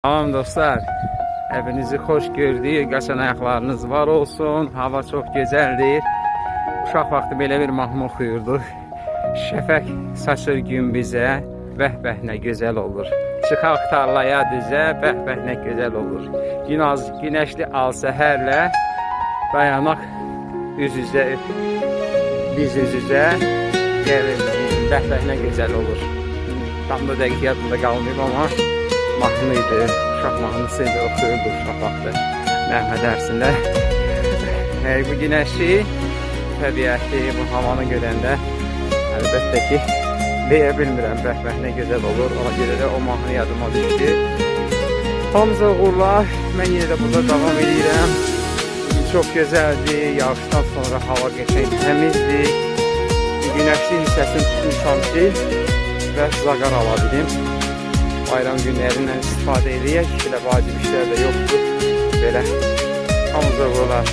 Tamam dostlar, hepinizi hoş gördük. Qaçan ayaqlarınız var olsun. Hava çox gözəldir. Uşaq vaxtı belə bir mahnı oxuyurduq. Şəfək saçır gün bizə, bəh-bəh nə gözəl olur. Çıxaq tarlaya düzə, bəh-bəh nə gözəl olur. Günəşli al səhərlə dayanaq üz-üzə, biz üz-üzə, bəh-bəh nə gözəl olur. Tam da dəqiq yadımda qalmayıb amma mahnıydı, uşaq mahnısıydı, oxuyurdu uşaq vaxtı nəğmə dərsində. Bu günəşi, təbiəti, bu havanı görəndə əlbəttə ki, deyə bilmirəm, bəh-bəh nə gözəl olur. Ona görə də o mahnı yadıma düşdü. Hamıza uğurlar, mən yenə də burada davam edirəm. Çox gözəldir, yağışdan sonra hava qəşəng təmizdir. Günəşli hissəsini tutmuşam ki, və zaqar ala bilim. Bayram günlərindən istifadə edək. Belə vacib işlər də yoxdur. Belə hamıza uğurlar.